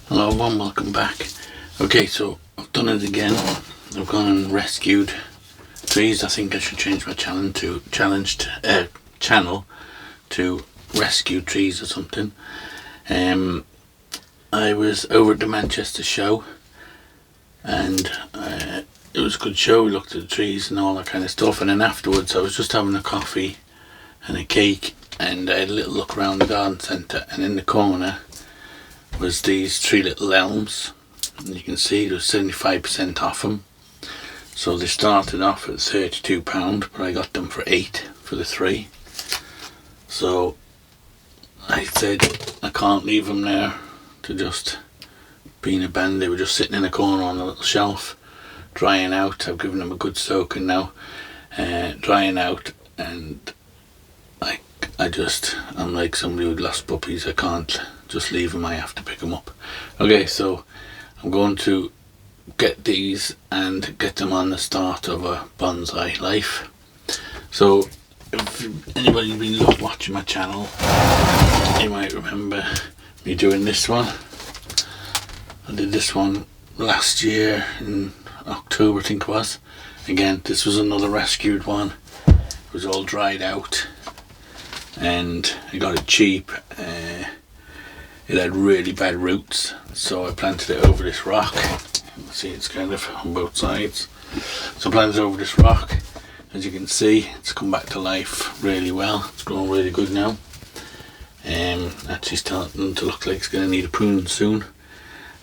Hello everyone, welcome back. Okay, so I've done it again. I've gone and rescued trees. I think I should change my channel to rescue trees or something. I was over at the Manchester show and it was a good show. We looked at the trees and all that kind of stuff, and then afterwards I was just having a coffee and a cake and I had a little look around the garden centre, and in the corner was these three little elms, and you can see there was 75% off them. So they started off at £32, but I got them for £8 for the three. So I said I can't leave them there to just be in a bend. They were just sitting in a corner on a little shelf drying out. I've given them a good soaking now, drying out, and I'm like somebody with lost puppies. I can't just leave them, I have to pick them up. Okay, so I'm going to get these and get them on the start of a bonsai life. So if anybody's been watching my channel, you might remember me doing this one. I did this one last year in October, I think it was. Again, this was another rescued one. It was all dried out and I got it cheap. It had really bad roots, so I planted it over this rock. See, it's kind of on both sides. So I planted it over this rock. As you can see, it's come back to life really well. It's growing really good now. Actually starting to look like it's going to need a prune soon.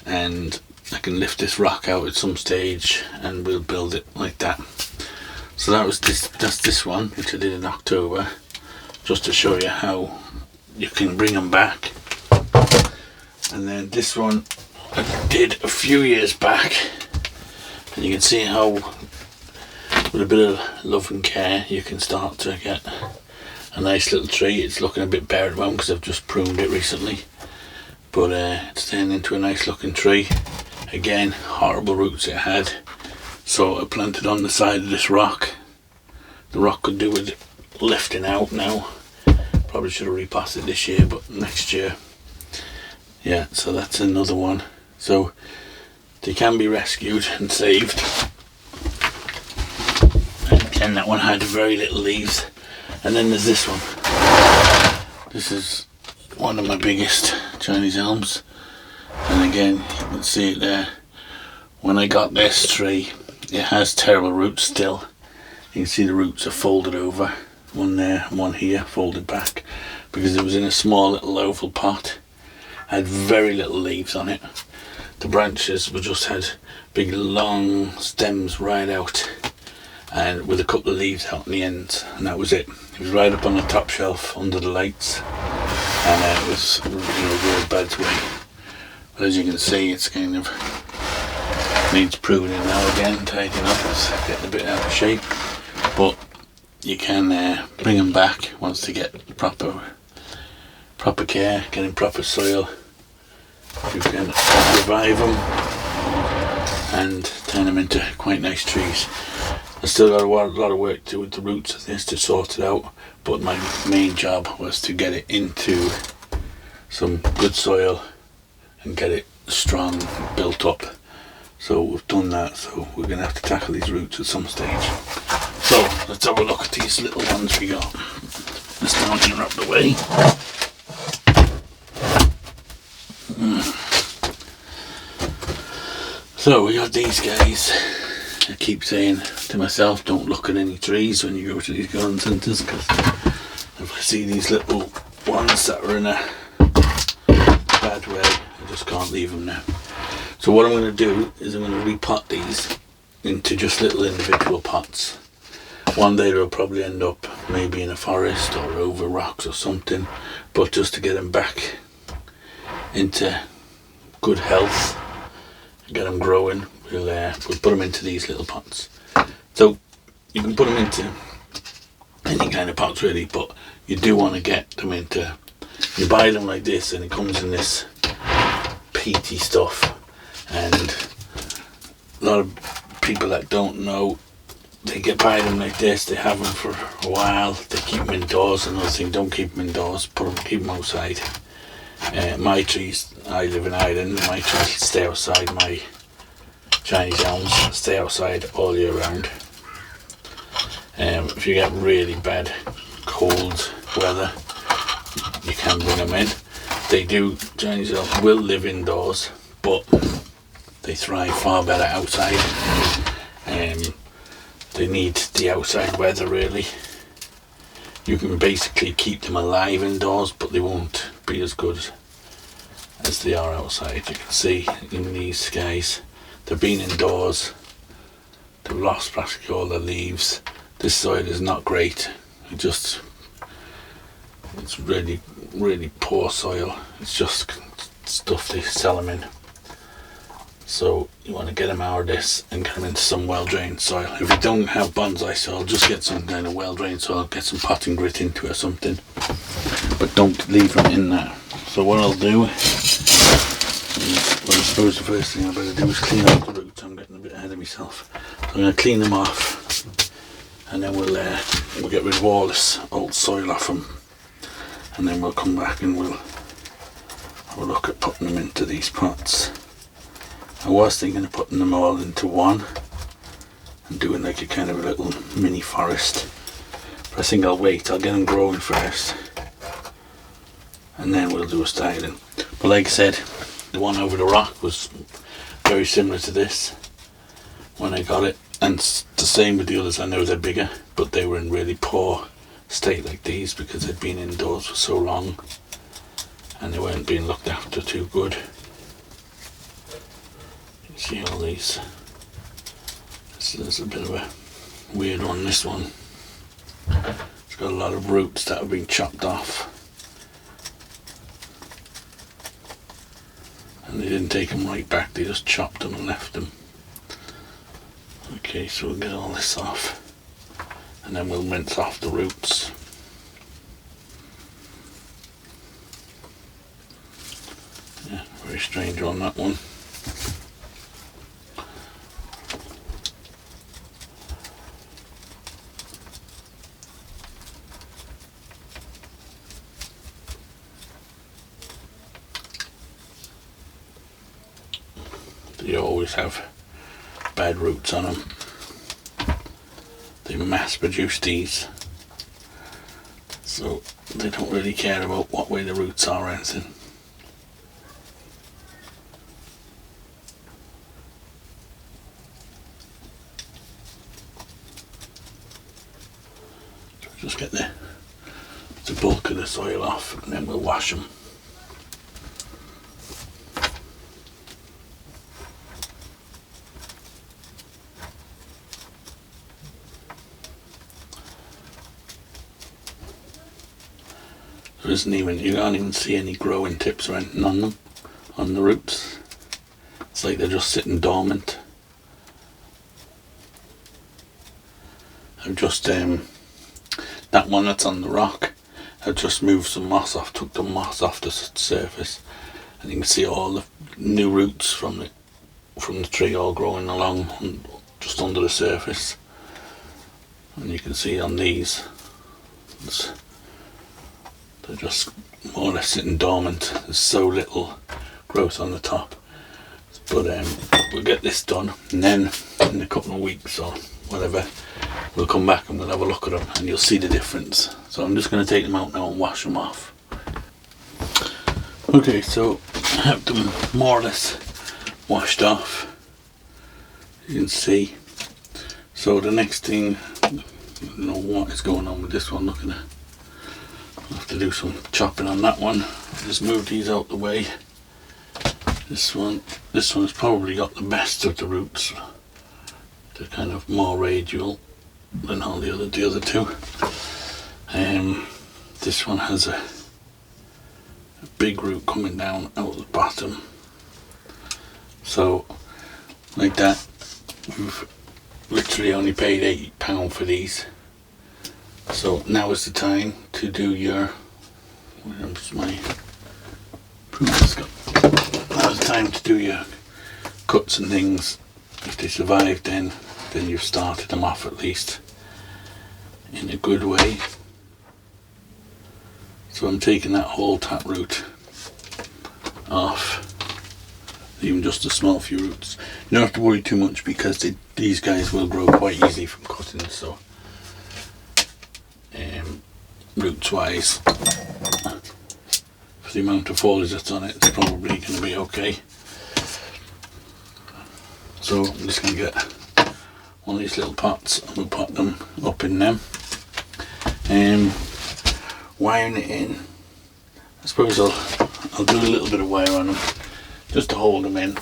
And I can lift this rock out at some stage and we'll build it like that. So that's this one, which I did in October, just to show you how you can bring them back. And then this one I did a few years back, and you can see how with a bit of love and care you can start to get a nice little tree. It's looking a bit bare at the moment because I've just pruned it recently, but it's turned into a nice looking tree. Again, horrible roots it had, so I planted on the side of this rock. The rock could do with lifting out now. Probably should have repotted it this year, but next year. Yeah, so that's another one. So they can be rescued and saved. And again, that one had very little leaves. And then there's this one. This is one of my biggest Chinese elms. And again, you can see it there. When I got this tree, it has terrible roots still. You can see the roots are folded over. One there and one here, folded back. Because it was in a small little oval pot. Had very little leaves on it. The branches were just had big long stems right out and with a couple of leaves out on the ends, and that was it. It was right up on the top shelf under the lights, and it was in a real bad way. But as you can see, it's kind of needs pruning now again, tidying up. It's getting a bit out of shape, but you can bring them back once they get proper care, getting proper soil. You can revive them and turn them into quite nice trees. I still got a lot of work to do with the roots of this to sort it out, but my main job was to get it into some good soil and get it strong, built up. So we've done that, so we're going to have to tackle these roots at some stage. So let's have a look at these little ones we got. Let's down here up the way. So we got these guys. I keep saying to myself, don't look at any trees when you go to these garden centres, because if I see these little ones that are in a bad way, I just can't leave them now. So what I'm going to do is I'm going to repot these into just little individual pots. One day they'll probably end up maybe in a forest or over rocks or something, but just to get them back into good health and get them growing, we'll put them into these little pots. So you can put them into any kind of pots really, but you do want to get them into, you buy them like this and it comes in this peaty stuff, and a lot of people that don't know, they buy them like this, they have them for a while, they keep them indoors. Another thing, don't keep them indoors, keep them outside. My trees, I live in Ireland, my trees stay outside, my Chinese elms stay outside all year round. If you get really bad cold weather, you can bring them in. Chinese elms will live indoors, but they thrive far better outside. They need the outside weather really. You can basically keep them alive indoors, but they won't be as good as they are outside. You can see in these guys, they've been indoors, they've lost practically all their leaves. This soil is not great. It's really, really poor soil. It's just stuff they sell them in. So you want to get them out of this and get them into some well-drained soil. If you don't have bonsai soil, just get some kind of well-drained soil, get some potting grit into it or something. But don't leave them in there. So what I'll do, I suppose the first thing I better do is clean up the roots. I'm getting a bit ahead of myself. So I'm going to clean them off, and then we'll get rid of all this old soil off them, and then we'll come back and we'll have a look at putting them into these pots. I was thinking of putting them all into one and doing like a kind of a little mini forest, but I think I'll wait. I'll get them growing first and then we'll do a styling. But like I said, the one over the rock was very similar to this when I got it, and the same with the others. I know they're bigger, but they were in really poor state like these because they'd been indoors for so long and they weren't being looked after too good. See all these. There's a bit of a weird one, this one. It's got a lot of roots that have been chopped off. And they didn't take them right back, they just chopped them and left them. Okay, so we'll get all this off. And then we'll rinse off the roots. Yeah, very strange on that one. You always have bad roots on them. They mass produce these, so they don't really care about what way the roots are or anything. So just get the bulk of the soil off and then we'll wash them. You can't even see any growing tips or anything on them, on the roots. It's like they're just sitting dormant. I've just, that one that's on the rock, I've just moved some moss off, took the moss off the surface, and you can see all the new roots from the tree all growing along just under the surface. And you can see on these, they're just more or less sitting dormant. There's so little growth on the top. But we'll get this done, and then in a couple of weeks or whatever, we'll come back and we'll have a look at them and you'll see the difference. So I'm just going to take them out now and wash them off. Okay, so I have them more or less washed off. You can see. So the next thing, I don't know what is going on with this one. Looking at, I'll have to do some chopping on that one. I'll just move these out the way. This one's probably got the best of the roots. They're kind of more radial than all the other two. This one has a big root coming down out the bottom. So like that, we've literally only paid £80 for these. So now is the time to do your, where's my proof? Now's the time to do your cuts and things. If they survive, then you've started them off at least in a good way. So I'm taking that whole taproot off even just a small few roots. You don't have to worry too much because these guys will grow quite easily from cutting, so roots wise, for the amount of foliage that's on it, it's probably going to be okay. So I'm just going to get one of these little pots and we'll pot them up in them. Wiring it in, I suppose I'll do a little bit of wire on them just to hold them in.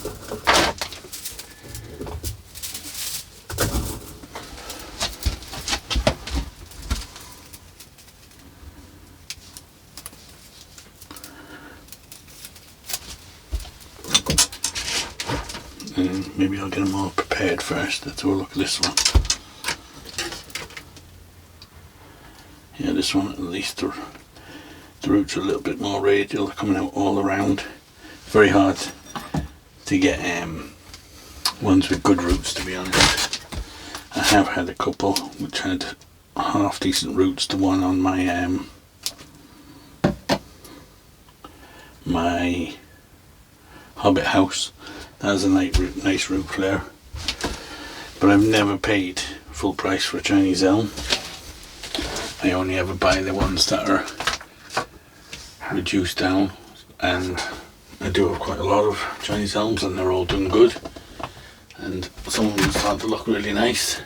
And maybe I'll get them all prepared first. Let's have a look at this one. Yeah, this one at least the roots are a little bit more radial, they're coming out all around. Very hard to get ones with good roots, to be honest. I have had a couple which had half decent roots. The one on my my hobbit house, that has a nice root flare, but I've never paid full price for a Chinese elm. I only ever buy the ones that are reduced down, and I do have quite a lot of Chinese elms and they're all doing good, and some of them start to look really nice.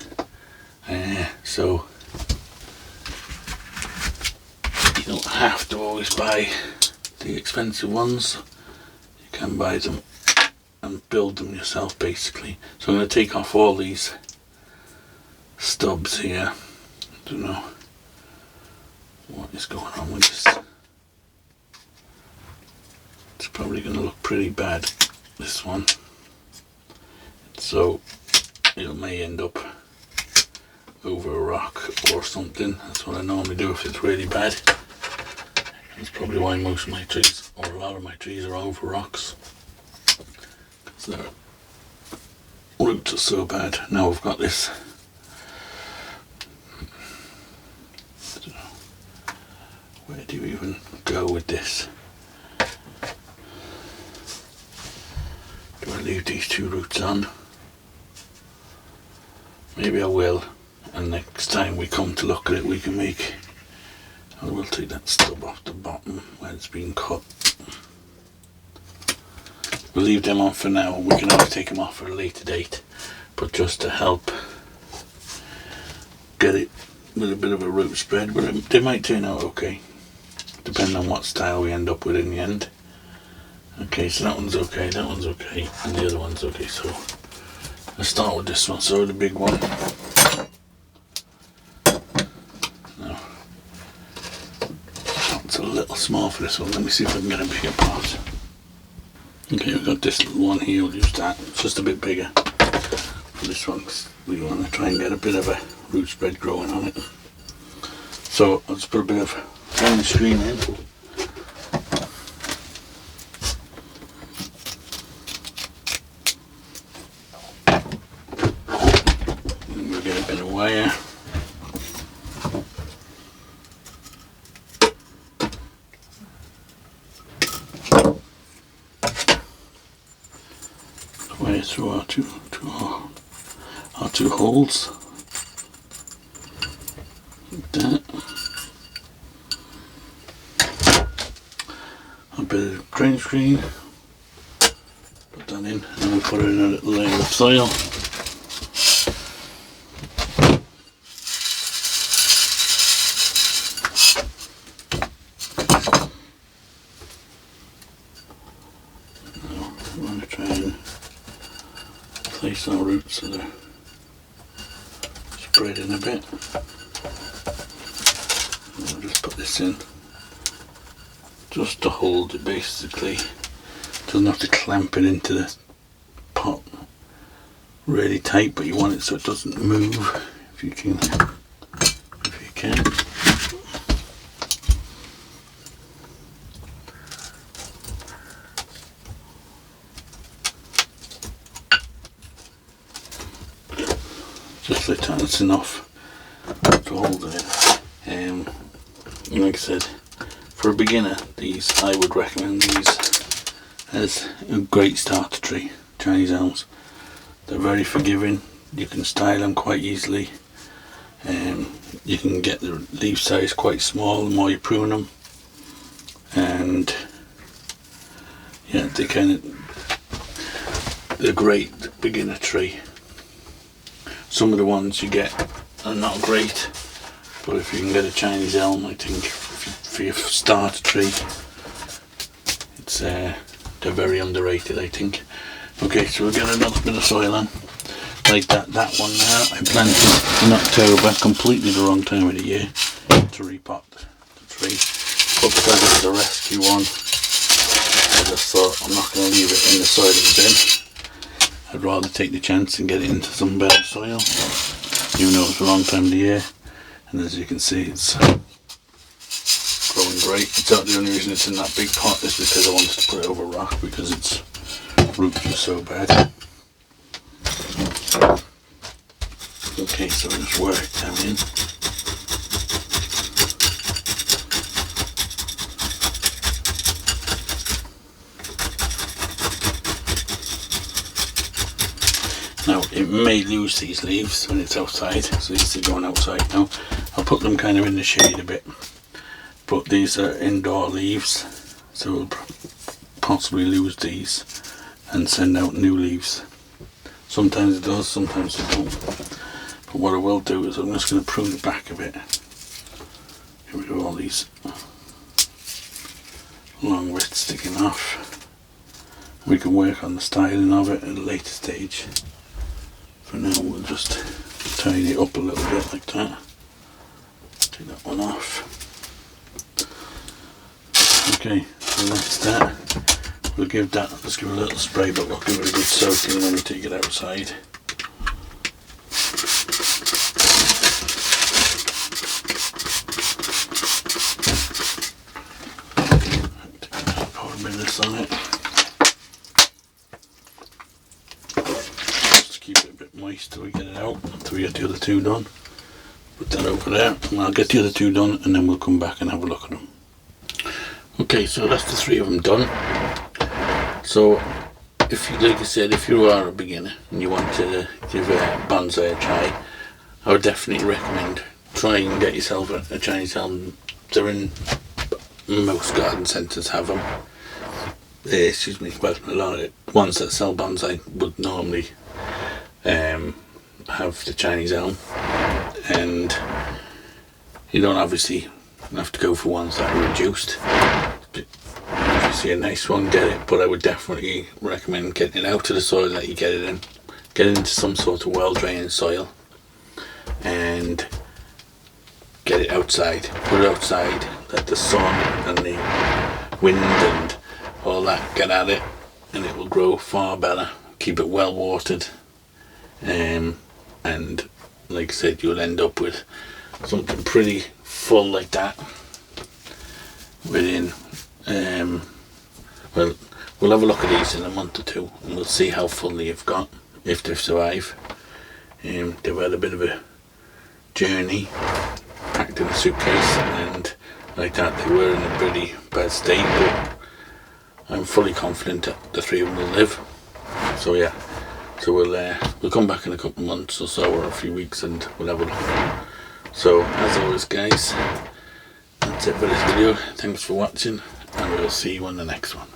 So you don't have to always buy the expensive ones, you can buy them and build them yourself basically. So I'm going to take off all these stubs here. I don't know what is going on with this. It's probably going to look pretty bad, this one, so it may end up over a rock or something. That's what I normally do if it's really bad. That's probably why most of my trees, or a lot of my trees, are over rocks, because their roots are so bad. Now I've got this, I don't know, where do you even go with this? Do I leave these two roots on? Maybe I will, and next time we come to look at it we can make, I will take that stub off the bottom where it's been cut. We'll leave them on for now. We can always take them off at a later date, but just to help get it with a bit of a root spread, but they might turn out okay, depending on what style we end up with in the end. Okay, so that one's okay, and the other one's okay. So let's start with this one. So the big one. Now, it's a little small for this one. Let me see if I can get a bigger pot. Okay, we've got this little one here. We'll use that. It's just a bit bigger for this one, because we want to try and get a bit of a root spread growing on it. So I'll just put a bit of green screen in. Wire. Wire through our two holes. Like that. A bit of green screen. Put that in, and we'll put it in a little layer of soil. Place our roots so they're spreading a bit. And I'll just put this in just to hold it basically. Doesn't have to clamp it into the pot really tight, but you want it so it doesn't move if you can. Just like that, that's enough to hold it in. Like I said, for a beginner, I would recommend these as a great starter tree. Chinese elms, they're very forgiving. You can style them quite easily. You can get the leaf size quite small the more you prune them, and yeah, they're a great beginner tree. Some of the ones you get are not great, but if you can get a Chinese elm, I think for your starter tree, it's they're very underrated, I think. Okay, so we'll get another bit of soil on, like that one now. I planted in October, completely the wrong time of the year to repot the tree, but because it was a rescue one, I just thought I'm not going to leave it in the soil it's in. I'd rather take the chance and get it into some better soil, even though it's the wrong time of the year. And as you can see, it's growing great. The only reason it's in that big pot is because I wanted to put it over rock, because its roots were so bad. Okay, so just work them in. Now, it may lose these leaves when it's outside, so these are going outside now. I'll put them kind of in the shade a bit, but these are indoor leaves, so we'll possibly lose these and send out new leaves. Sometimes it does, sometimes it don't. But what I will do is I'm just going to prune it back a bit. Here we go, all these long bits sticking off. We can work on the styling of it at a later stage. For now, we'll just tidy it up a little bit like that. Take that one off. Okay, so that's that. We'll give that, let's give it a little spray, but we'll give it a good soaking when we take it outside. Pour a bit of this on it. Keep it a bit moist till we get it out, until we get the other two done. Put that over there, and I'll get the other two done, and then we'll come back and have a look at them. Okay, so that's the three of them done. So, if you, like I said, if you are a beginner and you want to give a bonsai a try, I would definitely recommend trying and get yourself a Chinese elm. They're in most garden centres have them. Excuse me, well, a lot of the ones that sell bonsai would normally have the Chinese elm, and you don't obviously have to go for ones that are reduced. But if you see a nice one, get it, but I would definitely recommend getting it out of the soil that you get it in. Get it into some sort of well draining soil and get it outside. Put it outside, let the sun and the wind and all that get at it, and it will grow far better. Keep it well watered. And like I said, you'll end up with something pretty full like that within well, we'll have a look at these in a month or two, and we'll see how full they've got, if they survive. They've had a bit of a journey, packed in a suitcase, and like that they were in a pretty bad state, but I'm fully confident that the three of them will live. So yeah, so we'll come back in a couple of months or so, or a few weeks, and we'll have a look. So as always guys, that's it for this video. Thanks for watching, and we'll see you on the next one.